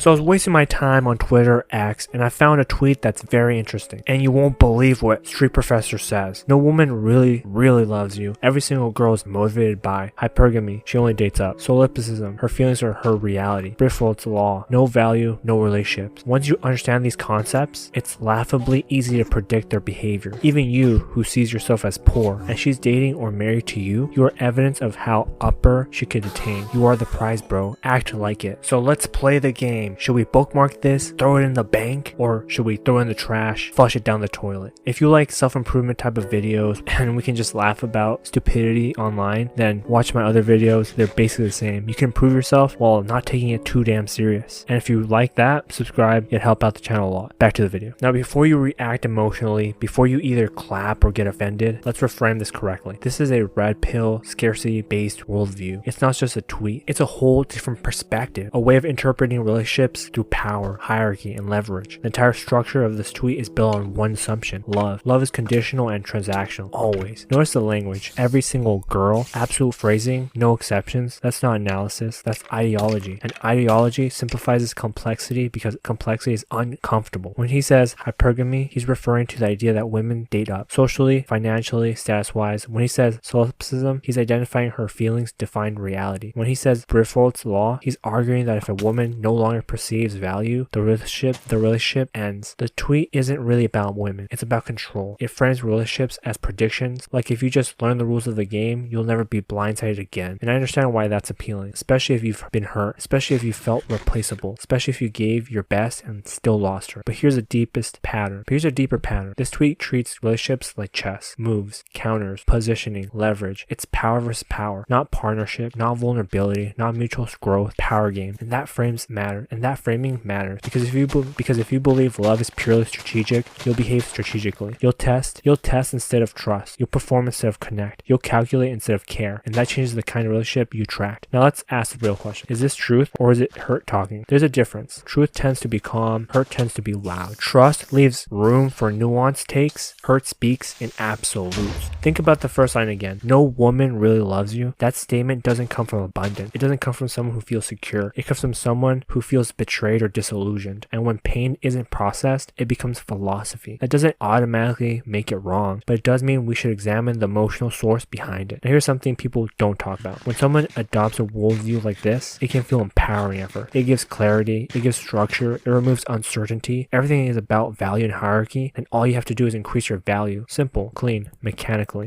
So I was wasting my time on Twitter X and I found a tweet that's very interesting. And you won't believe what Street Professor says. No woman really loves you. Every single girl is motivated by hypergamy. She only dates up. Solipsism. Her feelings are her reality. Tldr's law. No value, no relationships. Once you understand these concepts, it's laughably easy to predict their behavior. Even you, who sees yourself as poor, and she's dating or married to you, you are evidence of how upper she could attain. You are the prize, bro. Act like it. So let's play the game. Should we bookmark this, throw it in the bank, or should we throw it in the trash, flush it down the toilet? If you like self-improvement type of videos and we can just laugh about stupidity online, then watch my other videos. They're basically the same. You can improve yourself while not taking it too damn serious. And if you like that, subscribe. It'd help out the channel a lot. Back to the video. Now, before you react emotionally, before you either clap or get offended, let's reframe this correctly. This is a red pill, scarcity-based worldview. It's not just a tweet. It's a whole different perspective, a way of interpreting relationships through power, hierarchy, and leverage. The entire structure of this tweet is built on one assumption: love. Love is conditional and transactional, always. Notice the language. Every single girl, absolute phrasing, no exceptions. That's not analysis, that's ideology. And ideology simplifies its complexity because complexity is uncomfortable. When he says hypergamy, he's referring to the idea that women date up, socially, financially, status-wise. When he says solipsism, he's identifying her feelings define reality. When he says Tldr's law, he's arguing that if a woman no longer perceives value, the relationship ends. The tweet isn't really about women, it's about control. It frames relationships as predictions, like if you just learn the rules of the game, you'll never be blindsided again. And I understand why that's appealing, especially if you've been hurt, especially if you felt replaceable, especially if you gave your best and still lost her. But here's a deeper pattern. This tweet treats relationships like chess: moves, counters, positioning, leverage. It's power versus power, not partnership, not vulnerability, not mutual growth. Power game. And that framing matters because if you believe love is purely strategic, you'll behave strategically. You'll test instead of trust. You'll perform instead of connect. You'll calculate instead of care, and that changes the kind of relationship you attract. Now let's ask the real question: is this truth or is it hurt talking? There's a difference. Truth tends to be calm, hurt tends to be loud. Trust leaves room for nuanced takes, hurt speaks in absolutes. Think about the first line again. No woman really loves you. That statement doesn't come from abundance. It doesn't come from someone who feels secure. It comes from someone who feels betrayed or disillusioned. And when pain isn't processed, it becomes philosophy. That doesn't automatically make it wrong, but it does mean we should examine the emotional source behind it. Now here's something people don't talk about. When someone adopts a worldview like this, it can feel empowering at first. It gives clarity, it gives structure, it removes uncertainty. Everything is about value and hierarchy, and all you have to do is increase your value. Simple, clean, mechanical.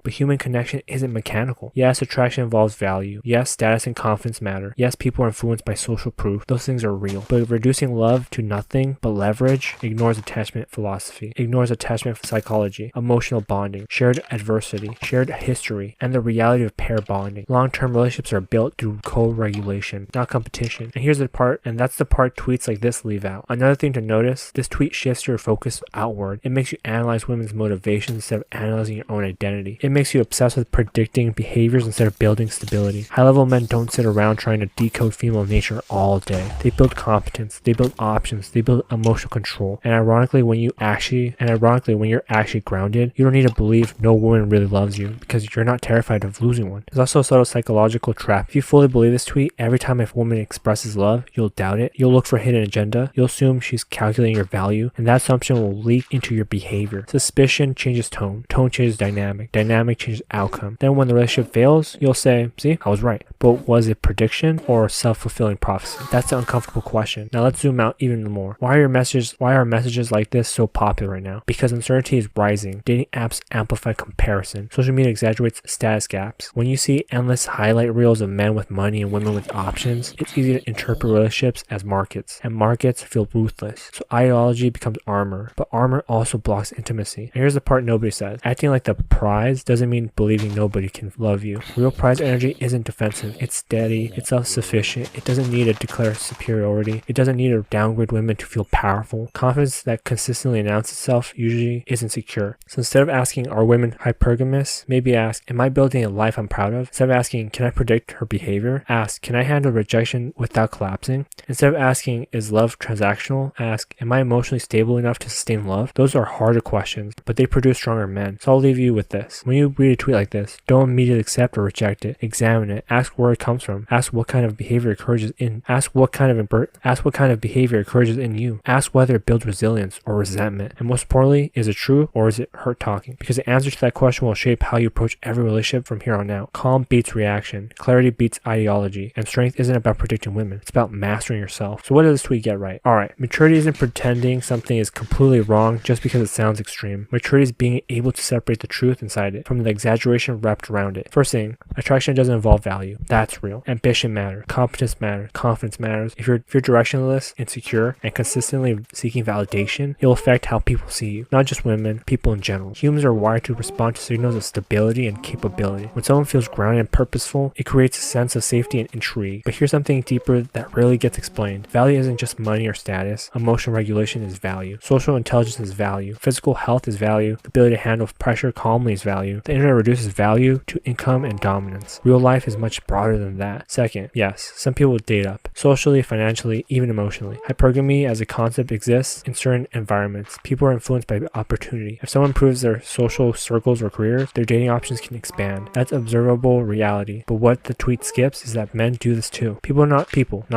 But human connection isn't mechanical. Yes, attraction involves value. Yes, status and confidence matter. Yes, people are influenced by social proof. Those things are real. But reducing love to nothing but leverage ignores attachment philosophy, ignores attachment psychology, emotional bonding, shared adversity, shared history, and the reality of pair bonding. Long-term relationships are built through co-regulation, not competition. And here's the part, and that's the part tweets like this leave out. Another thing to notice, this tweet shifts your focus outward. It makes you analyze women's motivations instead of analyzing your own identity. It makes you obsessed with predicting behaviors instead of building stability. High-level men don't sit around trying to decode female nature all day. They build competence, they build options, they build emotional control. And ironically, when you're actually grounded, you don't need to believe no woman really loves you because you're not terrified of losing one. There's also a subtle psychological trap. If you fully believe this tweet, every time a woman expresses love, you'll doubt it. You'll look for a hidden agenda. You'll assume she's calculating your value, and that assumption will leak into your behavior. Suspicion changes tone. Tone changes dynamic. Dynamic changes outcome. Then when the relationship fails, you'll say, see, I was right. But was it prediction or self-fulfilling prophecy? That's the uncomfortable question. Now let's zoom out even more. Why are messages like this so popular right now? Because uncertainty is rising. Dating apps amplify comparison. Social media exaggerates status gaps. When you see endless highlight reels of men with money and women with options, it's easy to interpret relationships as markets, and markets feel ruthless. So ideology becomes armor, but armor also blocks intimacy. And here's the part nobody says. Acting like the prize doesn't mean believing nobody can love you. Real prize energy isn't defensive. It's steady. It's self-sufficient. It doesn't need to declare superiority. It doesn't need to downgrade women to feel powerful. Confidence that consistently announces itself usually isn't secure. So instead of asking, are women hypergamous? Maybe ask, am I building a life I'm proud of? Instead of asking, can I predict her behavior? Ask, can I handle rejection without collapsing? Instead of asking, is love transactional? Ask, am I emotionally stable enough to sustain love? Those are harder questions, but they produce stronger men. So I'll leave you with this. When you read a tweet like this, don't immediately accept or reject it. Examine it. Ask where it comes from. Ask what kind of behavior encourages in. Ask what what kind of behavior encourages in you. Ask whether it builds resilience or resentment. And most importantly, is it true or is it hurt talking? Because the answer to that question will shape how you approach every relationship from here on out. Calm beats reaction. Clarity beats ideology. And strength isn't about predicting women. It's about mastering yourself. So what does this tweet get right? Alright, maturity isn't pretending something is completely wrong just because it sounds extreme. Maturity is being able to separate the truth inside it from the exaggeration wrapped around it. First thing, attraction doesn't involve value. That's real. Ambition matters. Competence matters. Confidence matters. If you're directionless, insecure, and consistently seeking validation, it'll affect how people see you. Not just women, people in general. Humans are wired to respond to signals of stability and capability. When someone feels grounded and purposeful, it creates a sense of safety and intrigue. But here's something deeper that rarely gets explained. Value isn't just money or status. Emotional regulation is value. Social intelligence is value. Physical health is value. The ability to handle pressure calmly is value. The internet reduces value to income and dominance. Real life is much broader than that. Second, yes, some people date up. Socially, financially, even emotionally. Hypergamy as a concept exists in certain environments. People are influenced by opportunity. If someone improves their social circles or careers, their dating options can expand. That's observable reality. But what the tweet skips is that men do this too. People, not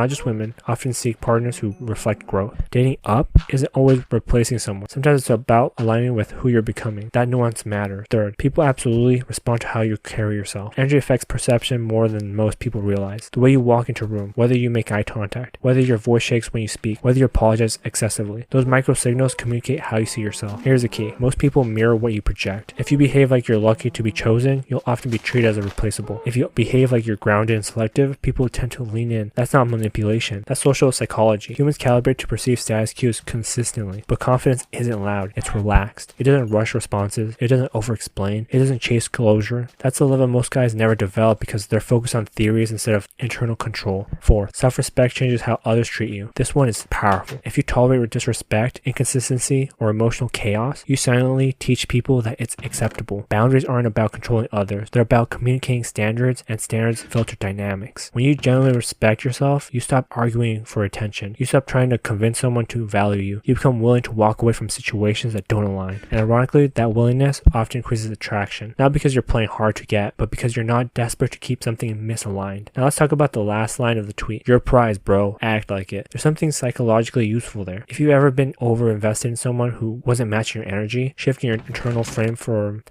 just women, often seek partners who reflect growth. Dating up isn't always replacing someone. Sometimes it's about aligning with who you're becoming. That nuance matters. Third, people absolutely respond to how you carry yourself. Energy affects perception more than most people realize. The way you walk into a room, whether you make eye contact, whether your voice shakes when you speak, whether you apologize excessively. Those micro signals communicate how you see yourself. Here's the key. Most people mirror what you project. If you behave like you're lucky to be chosen, you'll often be treated as irreplaceable. If you behave like you're grounded and selective, people tend to lean in. That's not manipulation. That's social psychology. Humans calibrate to perceive status cues consistently, but confidence isn't loud. It's relaxed. It doesn't rush responses. It doesn't over-explain. It doesn't chase closure. That's the level most guys never develop because they're focused on theories instead of internal control. Fourth, self-respect changes how others treat you. This one is powerful. If you tolerate disrespect, inconsistency, or emotional chaos, you silently teach people that it's acceptable. Boundaries aren't about controlling others. They're about communicating standards, and standards filter dynamics. When you genuinely respect yourself, you stop arguing for attention. You stop trying to convince someone to value you. You become willing to walk away from situations that don't align. And ironically, that willingness often increases attraction. Not because you're playing hard to get, but because you're not desperate to keep something misaligned. Now let's talk about the last line of the tweet. You're a prize, bro. Act like it. There's something psychologically useful there. If you've ever been over-invested in someone who wasn't matching your energy, shifting your internal frame from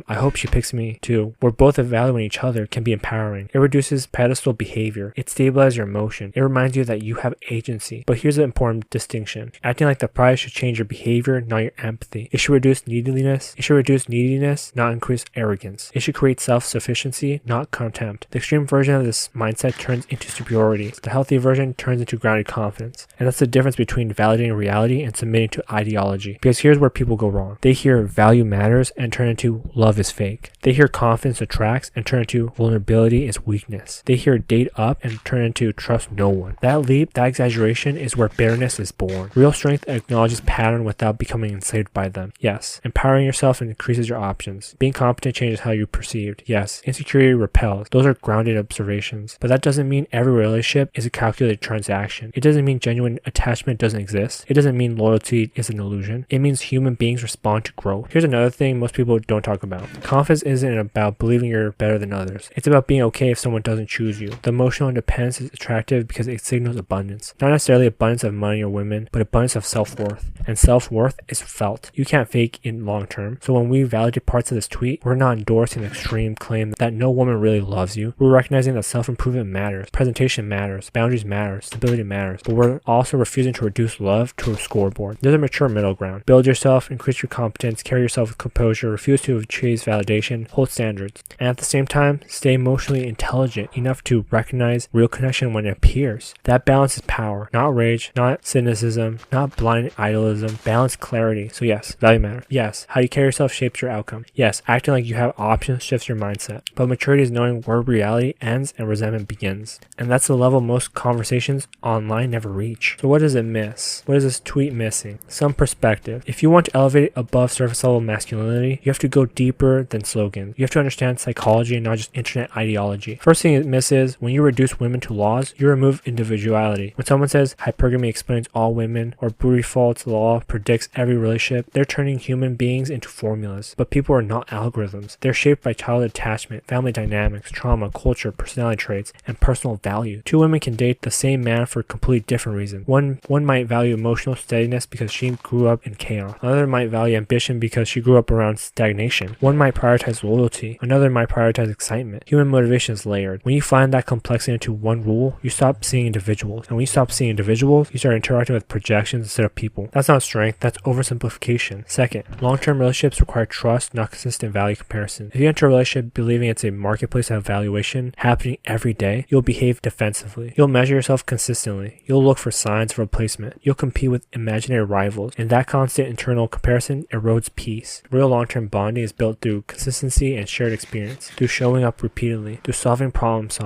I hope she picks me to we're both evaluating each other can be empowering. It reduces pedestal behavior. It stabilizes your emotion. It reminds you that you have agency. But here's an important distinction. Acting like the prize should change your behavior, not your empathy. It should reduce neediness, not increase arrogance. It should create self-sufficiency, not contempt. The extreme version of this mindset turns into superiority. The healthy version turns into grounded confidence. And that's the difference between validating reality and submitting to ideology. Because here's where people go wrong. They hear value matters and turn into love is fake. They hear confidence attracts and turn into vulnerability is weakness. They hear date up and turn into trust no one. That leap, that exaggeration is where bitterness is born. Real strength acknowledges pattern without becoming enslaved by them. Yes, empowering yourself increases your options. Being competent changes how you're perceived. Yes, insecurity repels. Those are grounded observations. But that doesn't mean every relationship is a calculated transaction. It doesn't mean genuine attachment doesn't exist. It doesn't mean loyalty is an illusion. It means human beings respond to growth. Here's another thing most people don't talk about. Confidence isn't about believing you're better than others. It's about being okay if someone doesn't choose you. The emotional independence is attractive because it signals abundance. Not necessarily abundance of money or women, but abundance of self-worth. And self-worth is felt. You can't fake in long term. So when we validate parts of this tweet, we're not endorsing the extreme claim that no woman really loves you. We're recognizing that self-improvement matters, presentation matters, boundaries matter, stability matters, but we're also refusing to reduce love to a scoreboard. There's a mature middle ground. Build yourself, increase your competence, carry yourself with composure, refuse to chase validation, hold standards. And at the same time, stay emotionally intelligent enough to recognize real connection when it appears. That balance is power, not rage, not cynicism, not blind idolism, balanced clarity. So yes, value matters. Yes, how you carry yourself shapes your outcome. Yes, acting like you have options shifts your mindset. But maturity is knowing where reality ends and resentment begins. And that's the level most conversations online never reach. So what does it miss? What is this tweet missing? Some perspective. If you want to elevate above surface level masculinity, you have to go deeper than slogans. You have to understand psychology and not just internet ideology. First thing it misses, when you reduce women to laws, you remove individuality. When someone says hypergamy explains all women or Brute Default's law predicts every relationship, they're turning human beings into formulas. But people are not algorithms. They're shaped by childhood attachment, family dynamics, trauma, culture, personality traits, and personal values. Two women can date the same man for completely different reasons. One might value emotional steadiness because she grew up in chaos. Another might value ambition because she grew up around stagnation. One might prioritize loyalty. Another might prioritize excitement. Human motivation is layered. When you find that complexity into one rule, you stop seeing individuals. And when you stop seeing individuals, you start interacting with projections instead of people. That's not strength, that's oversimplification. Second, long-term relationships require trust, not consistent value comparison. If you enter a relationship believing it's a marketplace of evaluation happening every day, you'll behave defensively. You'll measure yourself consistently. You'll look for signs of replacement. You'll compete with imaginary rivals, and that constant internal comparison erodes peace. Real long-term bonding is built through consistency and shared experience, through showing up repeatedly, through solving problems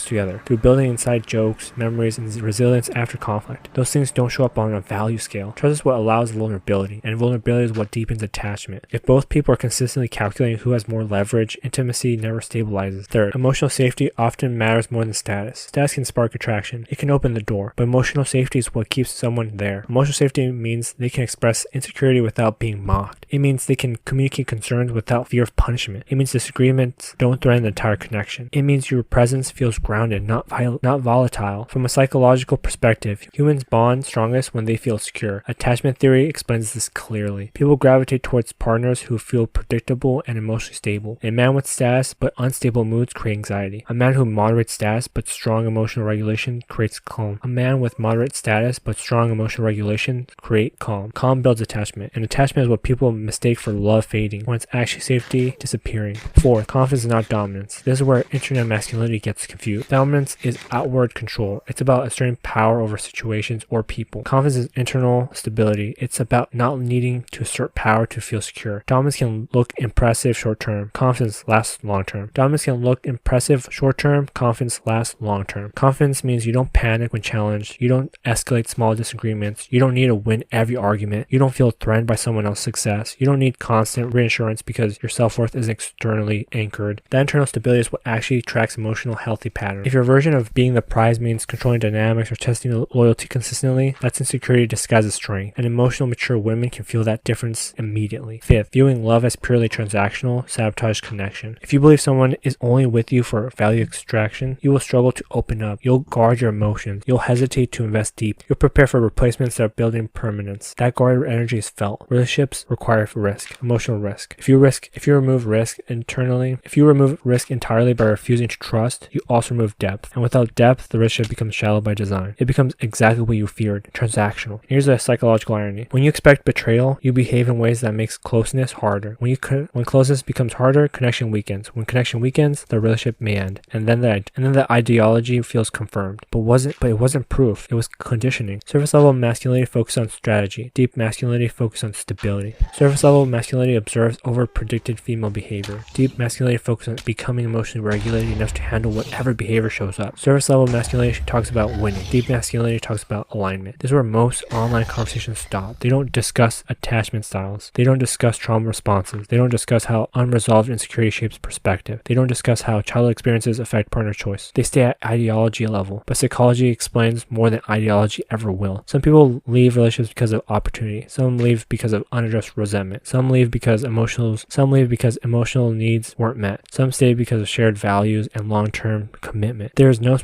together, through building inside jokes, memories, and resilience after conflict. Those things don't show up on a value scale. Trust is what allows vulnerability, and vulnerability is what deepens attachment. If both people are consistently calculating who has more leverage, intimacy never stabilizes. Third, emotional safety often matters more than status. Status can spark attraction. It can open the door, but emotional safety is what keeps someone there. Emotional safety means they can express insecurity without being mocked. It means they can communicate concerns without fear of punishment. It means disagreements don't threaten the entire connection. It means your presence feels grounded, not volatile. From a psychological perspective, humans bond strongest when they feel secure. Attachment theory explains this clearly. People gravitate towards partners who feel predictable and emotionally stable. A man with status but unstable moods creates anxiety. A man who moderates status but strong emotional regulation creates calm. A man with moderate status but strong emotional regulation creates calm. Calm builds attachment, and attachment is what people mistake for love fading when it's actually safety disappearing. Fourth, confidence is not dominance. This is where internet masculinity gets confused. Dominance is outward control. It's about asserting power over situations or people. Confidence is internal stability. It's about not needing to assert power to feel secure. Dominance can look impressive short term. Confidence lasts long term. Dominance can look impressive short term. Confidence lasts long term. Confidence means you don't panic when challenged. You don't escalate small disagreements. You don't need to win every argument. You don't feel threatened by someone else's success. You don't need constant reassurance because your self-worth is externally anchored. That internal stability is what actually tracks emotional healthy patterns. If your version of being the prize means controlling dynamics or testing loyalty consistently, that's insecurity disguised as strength. And emotional mature women can feel that difference immediately. Fifth, viewing love as purely transactional sabotages connection. If you believe someone is only with you for value extraction, you will struggle to open up. You'll guard your emotions. You'll hesitate to invest deep. You'll prepare for replacements that are building permanence. That guarded energy is felt. Relationships require risk, emotional risk. If you remove risk entirely by refusing to trust, you also remove depth. And without depth, the relationship becomes shallow by design. It becomes exactly what you feared, transactional. Here's a psychological irony. When you expect betrayal, you behave in ways that makes closeness harder. When closeness becomes harder, connection weakens. When connection weakens, the relationship may end. And then the ideology feels confirmed. But it wasn't proof. It was conditioning. Surface level masculinity focused on strategy. Deep masculinity focused on stability. Surface level masculinity observes over predicted female behavior. Deep masculinity focuses on becoming emotionally regulated enough to handle whatever behavior shows up. Surface level masculinity talks about winning. Deep masculinity talks about alignment. This is where most online conversations stop. They don't discuss attachment styles. They don't discuss trauma responses. They don't discuss how unresolved insecurity shapes perspective. They don't discuss how childhood experiences affect partner choice. They stay at ideology level, but psychology explains more than ideology ever will. Some people leave relationships because of opportunity. Some leave because of unaddressed resentment. Some leave because emotional needs weren't met. Some stay because of shared values and long-term commitment. There's no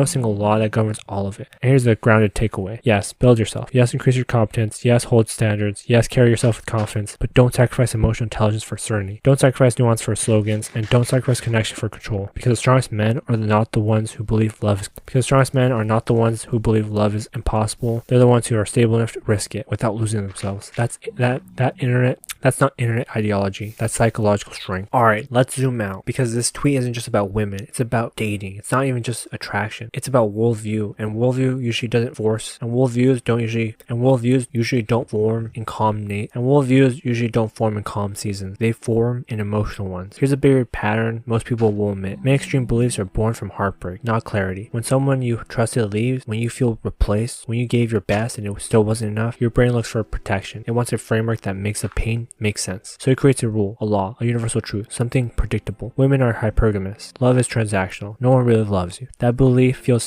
single law that governs all of it. And here's the grounded takeaway. Yes, build yourself. Yes, increase your competence. Yes, hold standards. Yes, carry yourself with confidence, but don't sacrifice emotional intelligence for certainty. Don't sacrifice nuance for slogans, and don't sacrifice connection for control. Because the strongest men are not the ones who believe love is impossible. They're the ones who are stable enough to risk it without losing themselves. That's not internet ideology. That's psychological strength. Alright, let's zoom out, because this tweet isn't just about women. It's about dating. It's not even just attraction. It's about worldview, and worldview usually doesn't force, and worldviews usually don't form in calm seasons. They form in emotional ones. Here's a bigger pattern most people will admit. Many extreme beliefs are born from heartbreak, not clarity. When someone you trusted leaves, when you feel replaced, when you gave your best and it still wasn't enough, your brain looks for protection. It wants a framework that makes the pain make sense. So it creates a rule, a law, a universal truth, something predictable. Women are hypergamous. Love is transactional. No one really loves you. That belief feels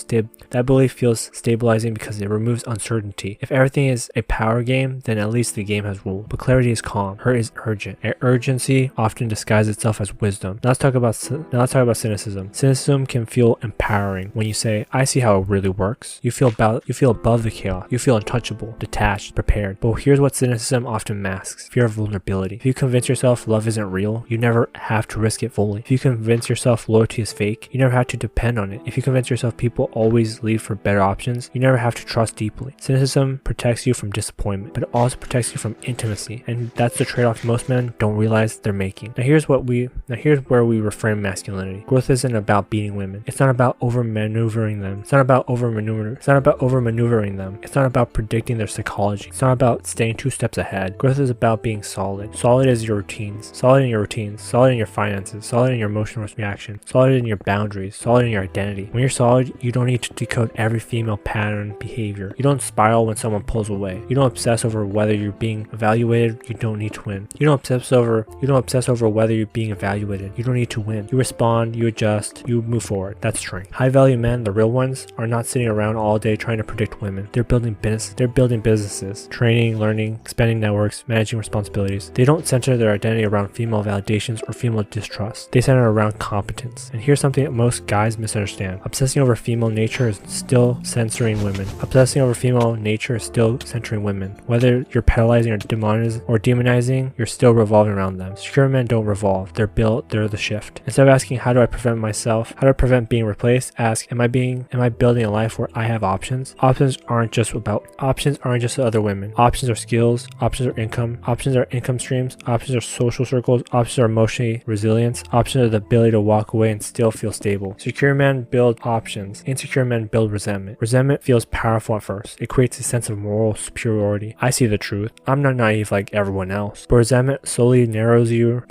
stabilizing because it removes uncertainty. If everything is a power game, then at least the game has rule. But clarity is calm. Hurt is urgent. Urgency often disguises itself as wisdom. Now let's talk about cynicism. Cynicism can feel empowering. When you say, I see how it really works, you feel above the chaos. You feel untouchable, detached, prepared. But here's what cynicism often masks: fear of vulnerability. If you convince yourself love isn't real, you never have to risk it fully. If you convince yourself loyalty is fake, you never have to depend on it. If you convince yourself people always leave for better options, you never have to trust deeply. Cynicism protects you from disappointment, but it also protects you from intimacy, and that's the trade-off most men don't realize they're making. Now here's where we reframe masculinity. Growth isn't about beating women. It's not about over-maneuvering them. It's not about over-maneuvering them. It's not about predicting their psychology. It's not about staying 2 steps ahead. Growth is about being solid. Solid is your routines. Solid in your routines. Solid in your finances. Solid in your emotional reaction. Solid in your boundaries. Solid in your identity. When you're solid, you don't need to decode every female pattern behavior. You don't spiral when someone pulls away. You don't obsess over whether you're being evaluated. You don't need to win. You don't obsess over whether you're being evaluated. You don't need to win. You respond, you adjust, you move forward. That's strength. High value men, the real ones, are not sitting around all day trying to predict women. They're building businesses, training, learning, expanding networks, managing responsibilities. They don't center their identity around female validations or female distrust. They center around competence. And here's something that most guys misunderstand. Obsessing over female nature is still censoring women. Whether you're pedalizing or demonizing, you're still revolving around them. Secure men don't revolve. They're built, they're the shift. Instead of asking, how do I prevent myself? How do I prevent being replaced? Ask, am I building a life where I have options? Options aren't just other women. Options are skills, options are income streams, options are social circles, options are emotionally resilience, options are the ability to walk away and still feel stable. Secure men build options. Insecure men build resentment. Resentment feels powerful at first. It creates a sense of moral superiority. I see the truth. I'm not naive like everyone else. But resentment slowly narrows your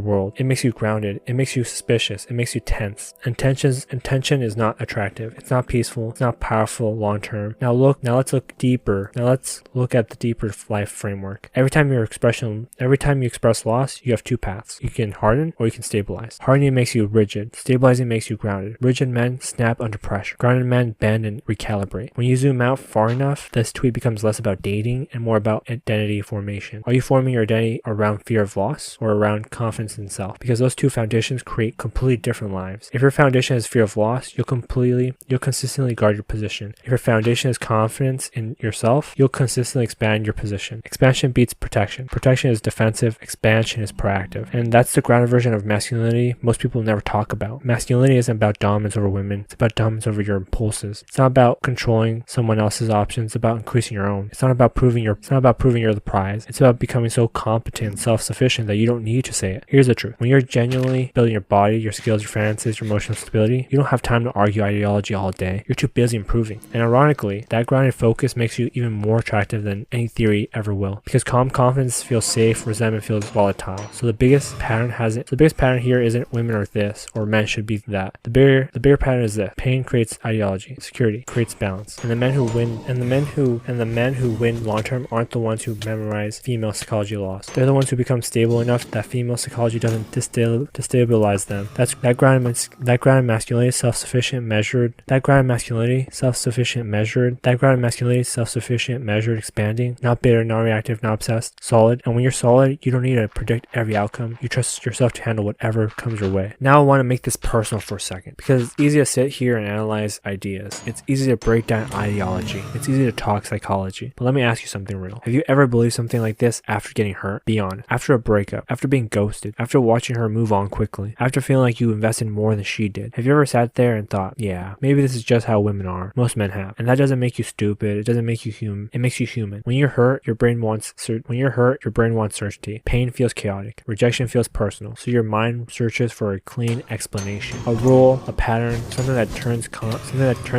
world. It makes you grounded. It makes you suspicious. It makes you tense. And tension is not attractive. It's not peaceful. It's not powerful long term. Now let's look deeper. Now let's look at the deeper life framework. Every time you express loss, you have 2 paths. You can harden or you can stabilize. Hardening makes you rigid. Stabilizing makes you grounded. Rigid men snap under pressure. Grounded men bend and recalibrate. When you zoom out far enough, this tweet becomes less about dating and more about identity formation. Are you forming your identity around fear of loss or around confidence in self? Because those 2 foundations create completely different lives. If your foundation is fear of loss, you'll consistently guard your position. If your foundation is confidence in yourself, you'll consistently expand your position. Expansion beats protection. Protection is defensive. Expansion is proactive. And that's the grounded version of masculinity most people never talk about. Masculinity isn't about dominance over women. It's about dominance over your impulses. It's not about controlling someone else's options. It's about increasing your own. It's not about proving you're the prize. It's about becoming so competent and self-sufficient that you don't need to say it. Here's the truth. When you're genuinely building your body, your skills, your finances, your emotional stability, you don't have time to argue ideology all day. You're too busy improving. And ironically, that grounded focus makes you even more attractive than any theory ever will. Because calm confidence feels safe, resentment feels volatile. So the biggest pattern here isn't women are this or men should be that. The bigger pattern is this. Pain creates ideology. Security creates balance. And the men who win long term aren't the ones who memorize female psychology laws. They're the ones who become stable enough that female psychology doesn't destabilize them. That grounded masculinity, self-sufficient, measured. That grounded masculinity, self-sufficient, measured, expanding, not bitter, not reactive, not obsessed, solid. And when you're solid, you don't need to predict every outcome. You trust yourself to handle whatever comes your way. Now I want to make this personal for a second because it's easy to sit here and analyze ideas. It's easy to break down ideology. It's easy to talk psychology. But let me ask you something real. Have you ever believed something like this after getting hurt? Be honest. After a breakup, after being ghosted, after watching her move on quickly, after feeling like you invested more than she did. Have you ever sat there and thought, yeah, maybe this is just how women are? Most men have. And that doesn't make you stupid. It doesn't make you human. It makes you human. When you're hurt, your brain wants certainty. Pain feels chaotic. Rejection feels personal. So your mind searches for a clean explanation, a rule, a pattern, something that turns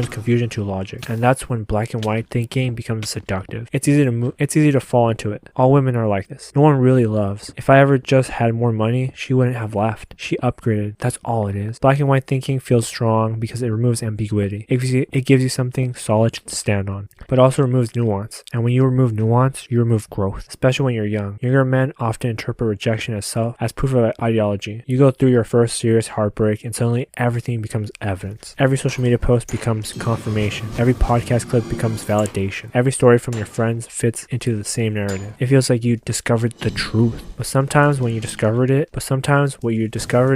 confusion to logic. And that's when black and white thinking becomes seductive. It's easy to fall into it. All women are like this. No one really loves. If I ever just had more money, she wouldn't have left. She upgraded. That's all it is. Black and white thinking feels strong because it removes ambiguity. It gives you something solid to stand on, but also removes nuance. And when you remove nuance, you remove growth, especially when you're young. Younger men often interpret rejection as proof of ideology. You go through your first serious heartbreak and suddenly everything becomes evidence. Every social media post becomes confirmation. Every podcast clip becomes validation. Every story from your friends fits into the same narrative. It feels like you discovered the truth. But sometimes what you discovered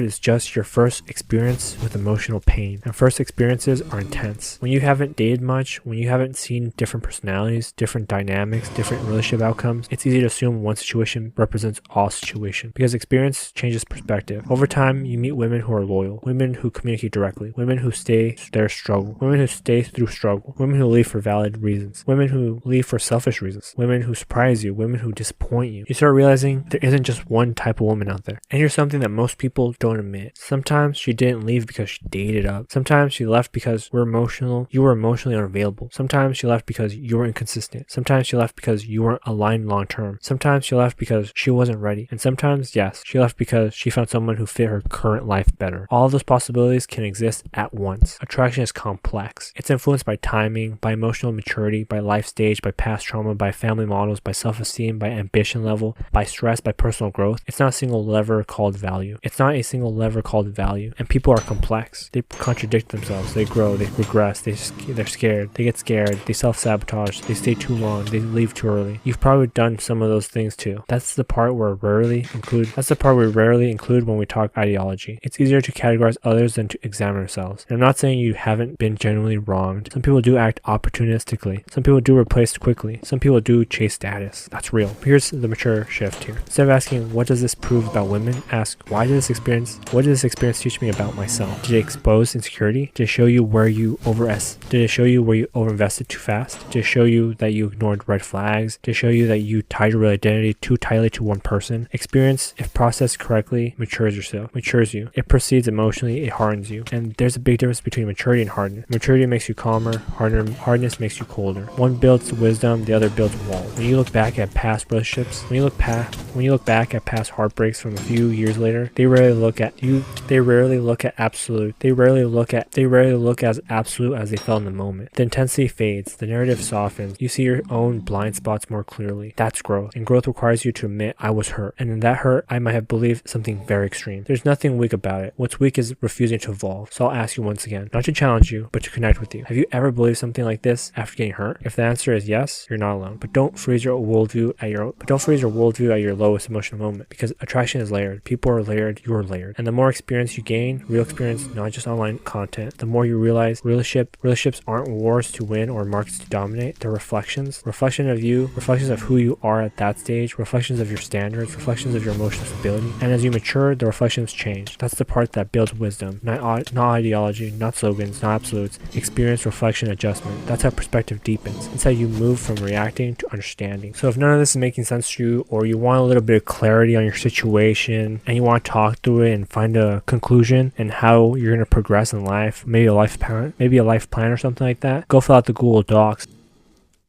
is just your first experience with emotional pain, and first experiences are intense. When you haven't dated much, when you haven't seen different personalities, different dynamics, different relationship outcomes, it's easy to assume one situation represents all situations because experience changes perspective. Over time, you meet women who are loyal, women who communicate directly, women who stay their struggle, women who stay through struggle, women who leave for valid reasons, women who leave for selfish reasons, women who surprise you, women who disappoint you. You start realizing there isn't just one type of woman out there. And here's something that most people don't admit. Sometimes she didn't leave because she dated up. Sometimes she left because you were emotionally unavailable. Sometimes she left because you were inconsistent. Sometimes she left because you weren't aligned long term. Sometimes she left because she wasn't ready. And sometimes, yes, she left because she found someone who fit her current life better. All of those possibilities can exist at once. Attraction is complex. It's influenced by timing, by emotional maturity, by life stage, by past trauma, by family models, by self-esteem, by ambition level, by stress, by personal growth. It's not a single lever called value. And people are complex. They contradict themselves. They grow. They regress. They're scared. They get scared. They self-sabotage. They stay too long. They leave too early. You've probably done some of those things too. That's the part we rarely include when we talk ideology. It's easier to categorize others than to examine ourselves. And I'm not saying you haven't been genuinely wronged. Some people do act opportunistically. Some people do replace quickly. Some people do chase status. That's real. But here's the mature shift here. Instead of asking, what does this prove about women? Ask, what did this experience teach me about myself? Did it expose insecurity? Did it show you where you overinvested too fast? Did it show you that you ignored red flags? Did it show you that you tied your identity too tightly to one person? Experience, if processed correctly, matures you. It proceeds emotionally, it hardens you. And there's a big difference between maturity and hardness. Maturity makes you calmer, hardness makes you colder. One builds wisdom, the other builds walls. When you look back at past relationships, when you look back at past heartbreaks from a few years later, they rarely look as absolute as they felt in the moment. The intensity fades, the narrative softens, you see your own blind spots more clearly. That's growth. And growth requires you to admit, I was hurt. And in that hurt, I might have believed something very extreme. There's nothing weak about it. What's weak is refusing to evolve. So I'll ask you once again, not to challenge you, but to connect with you. Have you ever believed something like this after getting hurt? If the answer is yes, you're not alone. But don't freeze your worldview at your lowest emotional moment, because attraction is layered. People are layered, you're layered. And the more experience you gain, real experience, not just online content, the more you realize relationships aren't wars to win or markets to dominate. They're reflections of who you are at that stage, reflections of your standards, reflections of your emotional stability. And as you mature, the reflections change. That's the part that builds wisdom, not ideology, not slogans, not absolutes. Experience, reflection, adjustment. That's how perspective deepens. It's how you move from reacting to understanding. So if none of this is making sense to you, or you want a little bit of clarity on your situation, and you want to talk through it and find a conclusion and how you're going to progress in life, maybe a life plan or something like that, go fill out the Google Docs.